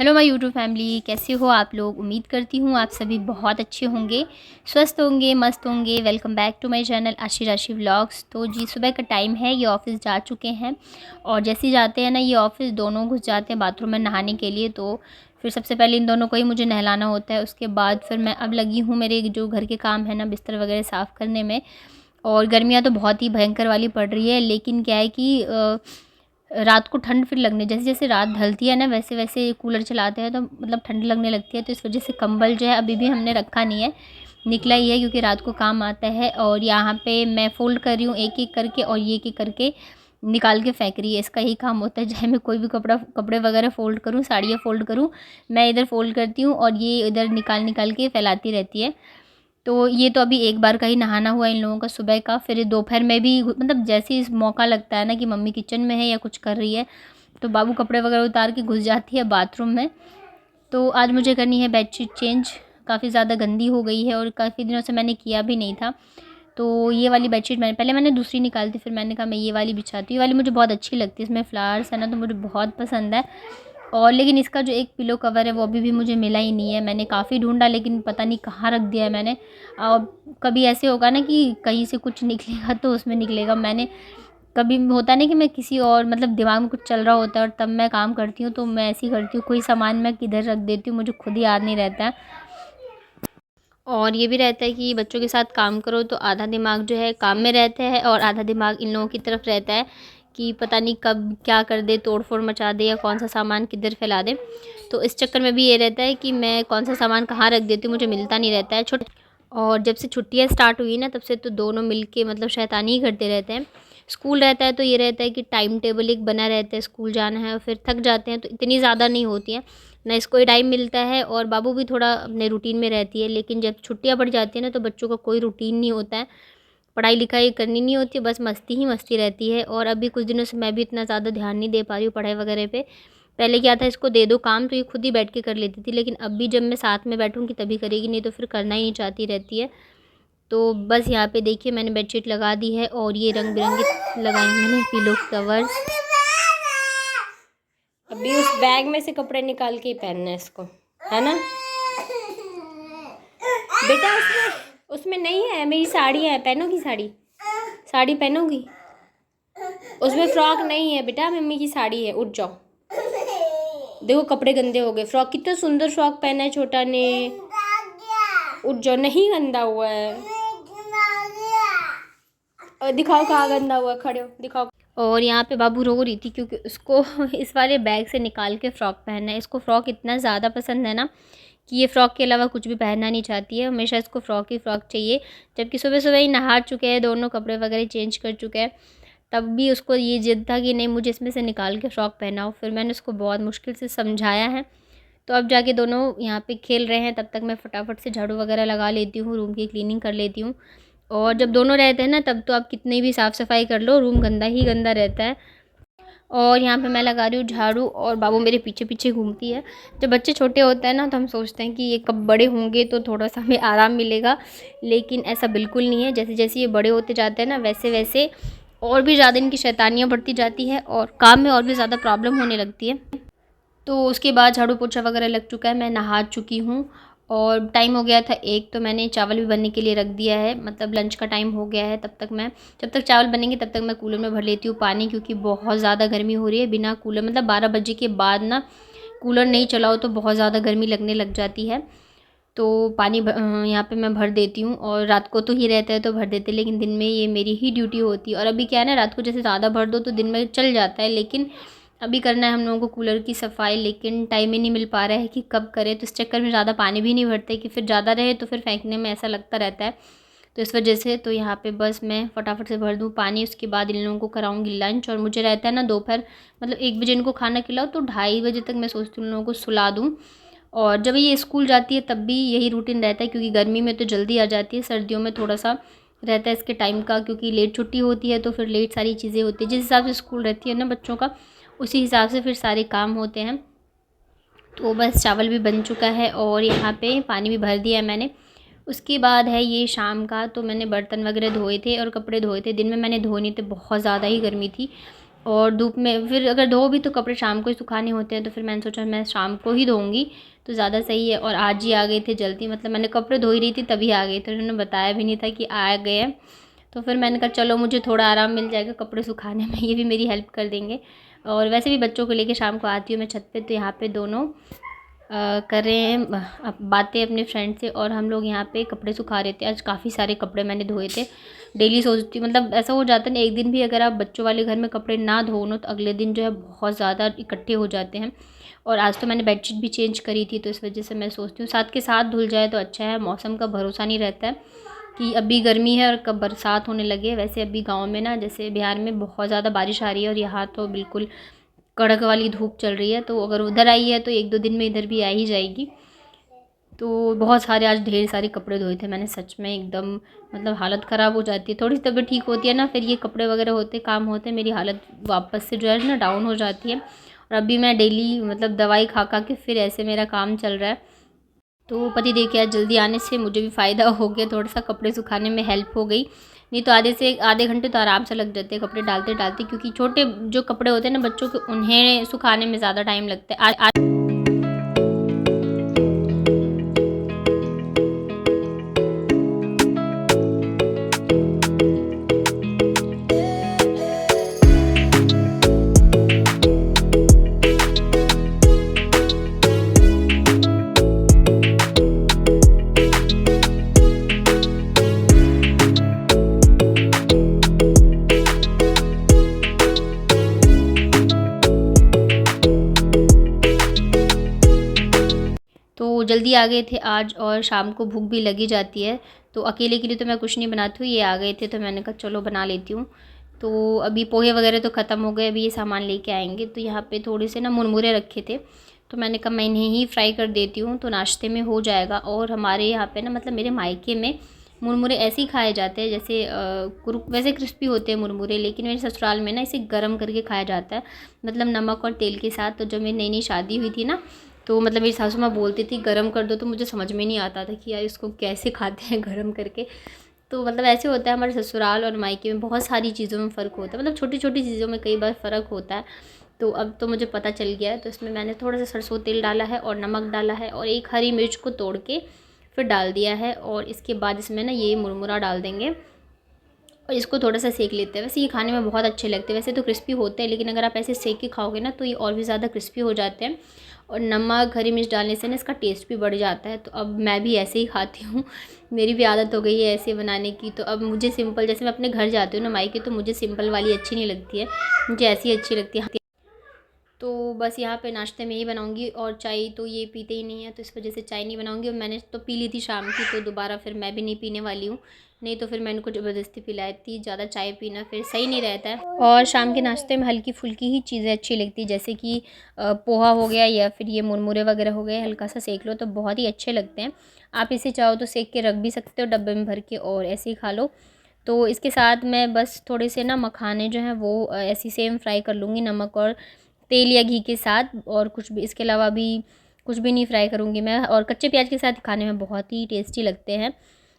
Hello my YouTube family, कैसे हो आप लोग। उम्मीद करती हूँ आप सभी बहुत अच्छे होंगे, स्वस्थ होंगे, मस्त होंगे। Welcome back to my channel Aashi Rashi vlogs. तो जी सुबह का टाइम है, ये ऑफिस जा चुके हैं और जैसे ही जाते हैं ना ये ऑफिस, दोनों घुस जाते हैं बाथरूम में नहाने के लिए। तो फिर सबसे पहले इन दोनों को ही मुझे नहलाना होता है। उसके बाद फिर मैं अब लगी हूँ मेरे जो घर के काम है ना, बिस्तर वगैरह साफ़ करने में। और गर्मियाँ तो बहुत ही भयंकर वाली पड़ रही है, लेकिन क्या है कि रात को ठंड फिर लगने, जैसे जैसे रात ढलती है ना वैसे वैसे कूलर चलाते हैं तो मतलब ठंड लगने लगती है। तो इस वजह से कंबल जो है अभी भी हमने रखा नहीं है, निकला ही है क्योंकि रात को काम आता है। और यहाँ पे मैं फ़ोल्ड कर रही हूँ एक एक करके, और ये एक एक करके निकाल के फेंक रही है। इसका यही काम होता है, चाहे मैं कोई भी कपड़े वगैरह फ़ोल्ड करूँ, साड़ियाँ फ़ोल्ड करूँ, मैं इधर फ़ोल्ड करती हूँ और ये इधर निकाल निकाल के फैलाती रहती है। तो ये तो अभी एक बार का ही नहाना हुआ इन लोगों का सुबह का। फिर दोपहर में भी मतलब जैसे ही मौका लगता है ना कि मम्मी किचन में है या कुछ कर रही है, तो बाबू कपड़े वगैरह उतार के घुस जाती है बाथरूम में। तो आज मुझे करनी है बेडशीट चेंज, काफ़ी ज़्यादा गंदी हो गई है और काफ़ी दिनों से मैंने किया भी नहीं था। तो ये वाली बेडशीट मैंने दूसरी निकाली थी, फिर मैंने कहा मैं ये वाली बिछाती हूँ। ये वाली मुझे बहुत अच्छी लगती है, इसमें फ्लावर्स है ना, तो मुझे बहुत पसंद है। और लेकिन इसका जो एक पिलो कवर है वो अभी भी मुझे मिला ही नहीं है। मैंने काफ़ी ढूंढा लेकिन पता नहीं कहाँ रख दिया है मैंने। कभी ऐसे होगा ना कि कहीं से कुछ निकलेगा तो उसमें निकलेगा। मैंने कभी होता नहीं कि मैं किसी और मतलब दिमाग में कुछ चल रहा होता है और तब मैं काम करती हूँ, तो मैं ऐसे ही करती हूँ, कोई सामान मैं किधर रख देती हूँ मुझे खुद ही याद नहीं रहता है। और ये भी रहता है कि बच्चों के साथ काम करो तो आधा दिमाग जो है काम में रहता है और आधा दिमाग इन लोगों की तरफ रहता है कि पता नहीं कब क्या कर दे, तोड़ फोड़ मचा दे या कौन सा सामान किधर फैला दे। तो इस चक्कर में भी ये रहता है कि मैं कौन सा सामान कहाँ रख देती हूँ, मुझे मिलता नहीं रहता है। और जब से छुट्टियाँ स्टार्ट हुई ना तब से तो दोनों मिल के मतलब शैतानी ही करते रहते हैं। स्कूल रहता है तो ये रहता है कि टाइम टेबल एक बना रहता है, स्कूल जाना है, और फिर थक जाते हैं तो इतनी ज़्यादा नहीं होती है ना, इसको ही टाइम मिलता है और बाबू भी थोड़ा अपने रूटीन में रहती है। लेकिन जब छुट्टियाँ पड़ जाती है ना तो बच्चों का कोई रूटीन नहीं होता है, पढ़ाई लिखाई करनी नहीं होती है, बस मस्ती ही मस्ती रहती है। और अभी कुछ दिनों से मैं भी इतना ज़्यादा ध्यान नहीं दे पा रही हूँ पढ़ाई वगैरह पे। पहले क्या था, इसको दे दो काम तो ये खुद ही बैठ के कर लेती थी, लेकिन अब भी जब मैं साथ में बैठूँगी तभी करेगी, नहीं तो फिर करना ही नहीं चाहती रहती है। तो बस यहाँ पे देखिए मैंने बेडशीट लगा दी है और ये रंग बिरंगे लगाए मैंने पिलो कवर्स। अभी उस बैग में से कपड़े निकाल के ही पहनना है इसको, है ना बेटा। उसमें उसमें नहीं है, मेरी साड़ी है, पहनोगी साड़ी, साड़ी पहनोगी। उसमें फ्रॉक नहीं है बेटा, मम्मी की साड़ी है, उठ जाओ। देखो कपड़े गंदे हो गए, फ्रॉक कितना सुंदर फ्रॉक पहना है छोटा ने। उठ जाओ, नहीं गंदा हुआ है। और दिखाओ कहाँ गंदा हुआ है, खड़े हो दिखाओ। और यहाँ पे बाबू रो रही थी क्योंकि उसको इस वाले बैग से निकाल के फ़्रॉक पहनना है। इसको फ़्रॉक इतना ज़्यादा पसंद है ना कि ये फ़्रॉक के अलावा कुछ भी पहनना नहीं चाहती है, हमेशा इसको फ़्रॉक ही फ़्रॉक चाहिए। जबकि सुबह सुबह ही नहा चुके हैं दोनों, कपड़े वगैरह चेंज कर चुके हैं, तब भी उसको ये ज़िद था कि नहीं मुझे इसमें से निकाल के फ़्रॉक पहनाओ। फिर मैंने उसको बहुत मुश्किल से समझाया है, तो अब जाके दोनों यहाँ पे खेल रहे हैं। तब तक मैं फटाफट से झाड़ू वगैरह लगा लेती हूँ, रूम की क्लीनिंग कर लेती हूँ। और जब दोनों रहते हैं ना तब तो आप कितनी भी साफ़ सफाई कर लो, रूम गंदा ही गंदा रहता है। और यहाँ पे मैं लगा रही हूँ झाड़ू और बाबू मेरे पीछे पीछे घूमती है। जब बच्चे छोटे होते हैं ना तो हम सोचते हैं कि ये कब बड़े होंगे तो थोड़ा सा हमें आराम मिलेगा, लेकिन ऐसा बिल्कुल नहीं है। जैसे जैसे ये बड़े होते जाते हैं ना वैसे वैसे और भी ज़्यादा इनकी शैतानियाँ बढ़ती जाती है और काम में और भी ज़्यादा प्रॉब्लम होने लगती है। तो उसके बाद झाड़ू पोछा वगैरह लग चुका है, मैं नहा चुकी हूँ और टाइम हो गया था एक, तो मैंने चावल भी बनने के लिए रख दिया है, मतलब लंच का टाइम हो गया है। जब तक चावल बनेंगे तब तक मैं कूलर में भर लेती हूँ पानी, क्योंकि बहुत ज़्यादा गर्मी हो रही है। बिना कूलर मतलब 12 बजे के बाद ना कूलर नहीं चलाओ तो बहुत ज़्यादा गर्मी लगने लग जाती है। तो पानी यहाँ पे मैं भर देती हूँ, और रात को तो ही रहता है तो भर देते, लेकिन दिन में ये मेरी ही ड्यूटी होती है। और अभी क्या है ना, रात को जैसे ज़्यादा भर दो तो दिन में चल जाता है, लेकिन अभी करना है हम लोगों को कूलर की सफाई, लेकिन टाइम ही नहीं मिल पा रहा है कि कब करें। तो इस चक्कर में ज़्यादा पानी भी नहीं भरते कि फिर ज़्यादा रहे तो फिर फेंकने में ऐसा लगता रहता है। तो इस वजह से तो यहाँ पे बस मैं फटाफट से भर दूँ पानी, उसके बाद इन लोगों को कराऊंगी लंच। और मुझे रहता है ना दोपहर मतलब 1 बजे इनको खाना खिलाओ तो 2:30 बजे तक मैं सोचती हूँ उन लोगों को सुला दूँ। और जब ये स्कूल जाती है तब भी यही रूटीन रहता है, क्योंकि गर्मी में तो जल्दी आ जाती है, सर्दियों में थोड़ा सा रहता है इसके टाइम का, क्योंकि लेट छुट्टी होती है तो फिर लेट सारी चीज़ें होती है। जिस हिसाब से स्कूल रहती है ना बच्चों का, उसी हिसाब से फिर सारे काम होते हैं। तो बस चावल भी बन चुका है और यहाँ पे पानी भी भर दिया है मैंने। उसके बाद है ये शाम का, तो मैंने बर्तन वगैरह धोए थे और कपड़े धोए थे। दिन में मैंने धोए नहीं थे, बहुत ज़्यादा ही गर्मी थी। और धूप में फिर अगर धो भी तो कपड़े शाम को ही सुखाने होते हैं, तो फिर मैंने सोचा मैं शाम को ही धोऊंगी तो ज़्यादा सही है। और आज ही आ गए थे जल्दी, मतलब मैंने कपड़े धो ही रही थी तभी आ गए थे, उन्होंने बताया भी नहीं था कि आ गए हैं। तो फिर मैंने कहा चलो मुझे थोड़ा आराम मिल जाएगा कपड़े सुखाने में, ये भी मेरी हेल्प कर देंगे। और वैसे भी बच्चों को लेके शाम को आती हूँ मैं छत पे, तो यहाँ पे दोनों कर रहे हैं बातें अपने फ्रेंड से, और हम लोग यहाँ पे कपड़े सुखा रहे थे। आज काफ़ी सारे कपड़े मैंने धोए थे। डेली सोचती हूँ, मतलब ऐसा हो जाता है ना, एक दिन भी अगर आप बच्चों वाले घर में कपड़े ना धो नो तो अगले दिन जो है बहुत ज़्यादा इकट्ठे हो जाते हैं। और आज तो मैंने बेडशीट भी चेंज करी थी, तो इस वजह से मैं सोचती हूँ साथ के साथ धुल जाए तो अच्छा है। मौसम का भरोसा नहीं रहता है कि अभी गर्मी है और कब बरसात होने लगे। वैसे अभी गाँव में ना, जैसे बिहार में बहुत ज़्यादा बारिश आ रही है, और यहाँ तो बिल्कुल कड़क वाली धूप चल रही है। तो अगर उधर आई है तो 1-2 दिन में इधर भी आ ही जाएगी। तो बहुत सारे आज ढेर सारे कपड़े धोए थे मैंने, सच में एकदम मतलब हालत ख़राब हो जाती है। थोड़ी सी तबीयत ठीक होती है ना, फिर ये कपड़े वगैरह होते काम होते, मेरी हालत वापस से जो है ना डाउन हो जाती है। और अभी मैं डेली मतलब दवाई खा खा के फिर ऐसे मेरा काम चल रहा है। तो पति देव के आज जल्दी आने से मुझे भी फ़ायदा हो गया, थोड़ा सा कपड़े सुखाने में हेल्प हो गई। नहीं तो आधे घंटे तो आराम से लग जाते हैं कपड़े डालते डालते, क्योंकि छोटे जो कपड़े होते हैं ना बच्चों के, उन्हें सुखाने में ज़्यादा टाइम लगता है। तो जल्दी आ गए थे आज, और शाम को भूख भी लगी जाती है, तो अकेले के लिए तो मैं कुछ नहीं बनाती हूँ। ये आ गए थे तो मैंने कहा चलो बना लेती हूँ। तो अभी पोहे वगैरह तो ख़त्म हो गए, अभी ये सामान लेके आएंगे। तो यहाँ पे थोड़े से ना मुरमुरे रखे थे, तो मैंने कहा मैं इन्हें ही फ्राई कर देती हूँ तो नाश्ते में हो जाएगा। और हमारे यहाँ पे ना, मतलब मेरे मायके में मुरमुरे ऐसे ही खाए जाते हैं, जैसे वैसे क्रिस्पी होते हैं मुरमुरे, लेकिन मेरे ससुराल में ना इसे गर्म करके खाया जाता है, मतलब नमक और तेल के साथ। तो जब मेरी नई नई शादी हुई थी ना, तो मतलब मेरी सासू माँ बोलती थी गरम कर दो, तो मुझे समझ में नहीं आता था कि यार इसको कैसे खाते हैं गरम करके। तो मतलब ऐसे होता है हमारे ससुराल और मायके में, बहुत सारी चीज़ों में फ़र्क होता है, मतलब छोटी छोटी चीज़ों में कई बार फ़र्क होता है। तो अब तो मुझे पता चल गया है। तो इसमें मैंने थोड़ा सा सरसों तेल डाला है और नमक डाला है, और एक हरी मिर्च को तोड़ के फिर डाल दिया है। और इसके बाद इसमें ना ये मुरमुरा डाल देंगे और इसको थोड़ा सा सेक लेते हैं। वैसे ये खाने में बहुत अच्छे लगते हैं, वैसे तो क्रिस्पी होते हैं, लेकिन अगर आप ऐसे सेक के खाओगे ना तो ये और भी ज़्यादा क्रिस्पी हो जाते हैं। और नमक हरी मिर्च डालने से ना इसका टेस्ट भी बढ़ जाता है। तो अब मैं भी ऐसे ही खाती हूँ, मेरी भी आदत हो गई है ऐसे बनाने की। तो अब मुझे सिंपल, जैसे मैं अपने घर जाती हूँ ना मायके, तो मुझे सिंपल वाली अच्छी नहीं लगती है, मुझे ऐसी अच्छी लगती है। तो बस यहाँ पे नाश्ते में ही बनाऊँगी, और चाय तो ये पीते ही नहीं है, तो इस वजह से चाय नहीं बनाऊँगी। और मैंने तो पी ली थी शाम की, तो दोबारा फिर मैं भी नहीं पीने वाली हूँ, नहीं तो फिर मैं इनको ज़बरदस्ती पिलाई थी। ज़्यादा चाय पीना फिर सही नहीं रहता है। और शाम के नाश्ते में हल्की फुल्की ही चीज़ें अच्छी लगती, जैसे कि पोहा हो गया, या फिर ये मुरमुरे वगैरह हो गए, हल्का सा सेक लो तो बहुत ही अच्छे लगते हैं। आप इसे चाहो तो सेक के रख भी सकते हो डब्बे में भर के, और ऐसे ही खा लो। तो इसके साथ मैं बस थोड़े से ना मखाने जो हैं वो ऐसे सेम फ्राई कर लूँगी नमक और तेल या घी के साथ, और कुछ भी इसके अलावा भी कुछ भी नहीं फ्राई करूँगी मैं। और कच्चे प्याज के साथ खाने में बहुत ही टेस्टी लगते हैं।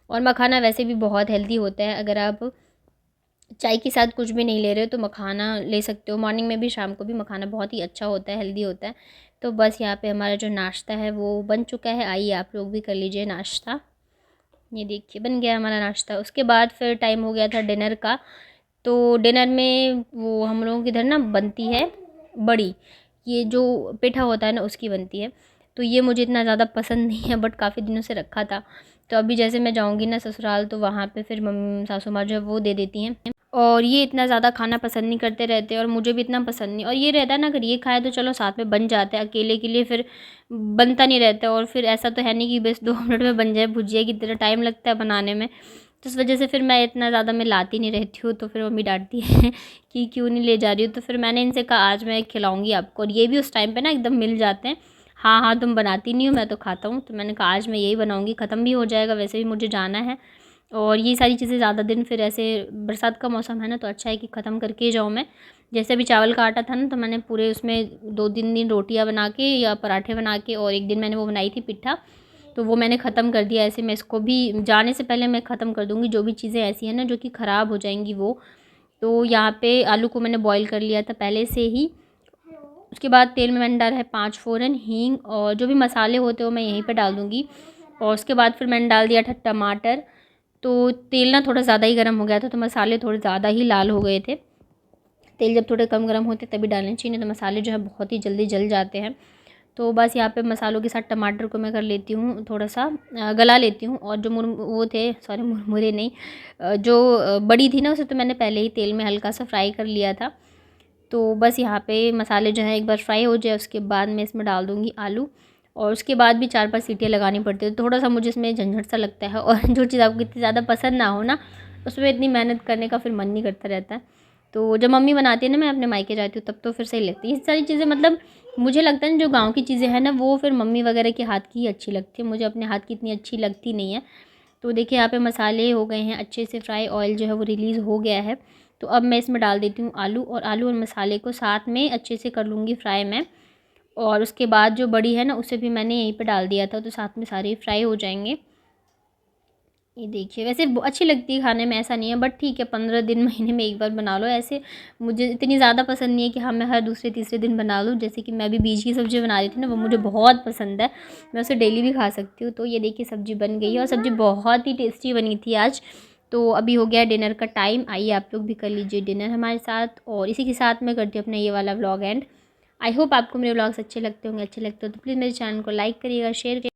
और मखाना वैसे भी बहुत हेल्दी होता है, अगर आप चाय के साथ कुछ भी नहीं ले रहे हो तो मखाना ले सकते हो। मॉर्निंग में भी शाम को भी मखाना बहुत ही अच्छा होता है, हेल्दी होता है। तो बस यहाँ पे हमारा जो नाश्ता है वो बन चुका है, आइए आप लोग भी कर लीजिए नाश्ता। ये देखिए बन गया हमारा नाश्ता। उसके बाद फिर टाइम हो गया था डिनर का। तो डिनर में वो हम लोगों के इधर ना बनती है बड़ी, ये जो पेठा होता है ना उसकी बनती है। तो ये मुझे इतना ज़्यादा पसंद नहीं है, बट काफ़ी दिनों से रखा था। तो अभी जैसे मैं जाऊँगी ना ससुराल, तो वहाँ पे फिर सासू माँ जो है वो दे देती हैं। और ये इतना ज़्यादा खाना पसंद नहीं करते रहते, और मुझे भी इतना पसंद नहीं। और ये रहता है ना, अगर ये खाए तो चलो साथ में बन जाता है, अकेले के लिए फिर बनता नहीं रहता। और फिर ऐसा तो है नहीं कि बस 2 मिनट में बन जाए, भुजिया की तरह टाइम लगता है बनाने में। तो इस वजह से फिर मैं इतना ज़्यादा मैं लाती नहीं रहती हूँ। तो फिर मम्मी डांटती है कि क्यों नहीं ले जा रही हो। तो फिर मैंने इनसे कहा आज मैं खिलाऊँगी आपको। और ये भी उस टाइम पे ना एकदम मिल जाते हैं। हाँ हाँ तुम बनाती नहीं हो, मैं तो खाता हूँ। तो मैंने कहा आज मैं यही बनाऊँगी, ख़त्म भी हो जाएगा, वैसे भी मुझे जाना है। और ये सारी चीज़ें ज़्यादा दिन फिर ऐसे, बरसात का मौसम है ना, तो अच्छा है कि ख़त्म करके ही जाऊँ मैं। जैसे अभी चावल का आटा था ना, तो मैंने पूरे उसमें 2-3 दिन रोटियाँ बना के या पराठे बना के, और एक दिन मैंने वो बनाई थी पिट्ठा, तो वो मैंने ख़त्म कर दिया। ऐसे मैं इसको भी जाने से पहले मैं ख़त्म कर दूँगी, जो भी चीज़ें ऐसी हैं ना जो कि ख़राब हो जाएंगी वो। तो यहाँ पे आलू को मैंने बॉईल कर लिया था पहले से ही। उसके बाद तेल में मैंने डाला है 5 फ़ोरन, हींग और जो भी मसाले होते हैं वो मैं यहीं पे डाल दूँगी। और उसके बाद फिर मैंने डाल दिया था टमाटर। तो तेल ना थोड़ा ज़्यादा ही गर्म हो गया था, तो मसाले थोड़े ज़्यादा ही लाल हो गए थे। तेल जब थोड़े कम गर्म होते तभी डालने चाहिए, नहीं तो मसाले जो है बहुत ही जल्दी जल जाते हैं। तो बस यहाँ पे मसालों के साथ टमाटर को मैं कर लेती हूँ थोड़ा सा गला लेती हूँ। और जो वो थे, सॉरी मुरमुरे नहीं, जो बड़ी थी ना, उसे तो मैंने पहले ही तेल में हल्का सा फ्राई कर लिया था। तो बस यहाँ पे मसाले जो हैं एक बार फ्राई हो जाए, उसके बाद मैं इसमें डाल दूँगी आलू। और उसके बाद भी 4-5 सीटियाँ लगानी पड़ती है, तो थोड़ा सा मुझे इसमें झंझट सा लगता है। और जो चीज़ आपको इतनी ज़्यादा पसंद ना हो ना, उसमें इतनी मेहनत करने का फिर मन नहीं करता रहता है। तो जब मम्मी बनाती है ना, मैं अपने मायके जाती हूँ, तब तो फिर सही लगती है ये सारी चीज़ें। मतलब मुझे लगता है जो गाँव की चीज़ें हैं ना, वो फिर मम्मी वगैरह के हाथ की ही अच्छी लगती है, मुझे अपने हाथ की इतनी अच्छी लगती नहीं है। तो देखिए यहाँ पे मसाले हो गए हैं अच्छे से फ्राई, ऑयल जो है वो रिलीज़ हो गया है। तो अब मैं इसमें डाल देती हूँ आलू, और आलू और मसाले को साथ में अच्छे से कर लूँगी फ्राई मैं। और उसके बाद जो बड़ी है ना, उसे भी मैंने यहीं पे डाल दिया था, तो साथ में सारे फ्राई हो जाएंगे। ये देखिए, वैसे अच्छी लगती है खाने में, ऐसा नहीं है, बट ठीक है 15 दिन महीने में एक बार बना लो। ऐसे मुझे इतनी ज़्यादा पसंद नहीं है कि हाँ मैं हर दूसरे तीसरे दिन बना लूँ। जैसे कि मैं अभी बीज की सब्ज़ी बना रही थी ना, वो मुझे बहुत पसंद है, मैं उसे डेली भी खा सकती हूँ। तो ये देखिए सब्ज़ी बन गई है, और सब्ज़ी बहुत ही टेस्टी बनी थी आज। तो अभी हो गया डिनर का टाइम, आइए आप लोग भी कर लीजिए डिनर हमारे साथ। और इसी के साथ मैं करती हूँ अपना ये वाला व्लॉग एंड। आई होप आपको मेरे व्लॉग्स अच्छे लगते होंगे। अच्छे लगते हो तो प्लीज़ मेरे चैनल को लाइक करिएगा, शेयर करिएगा।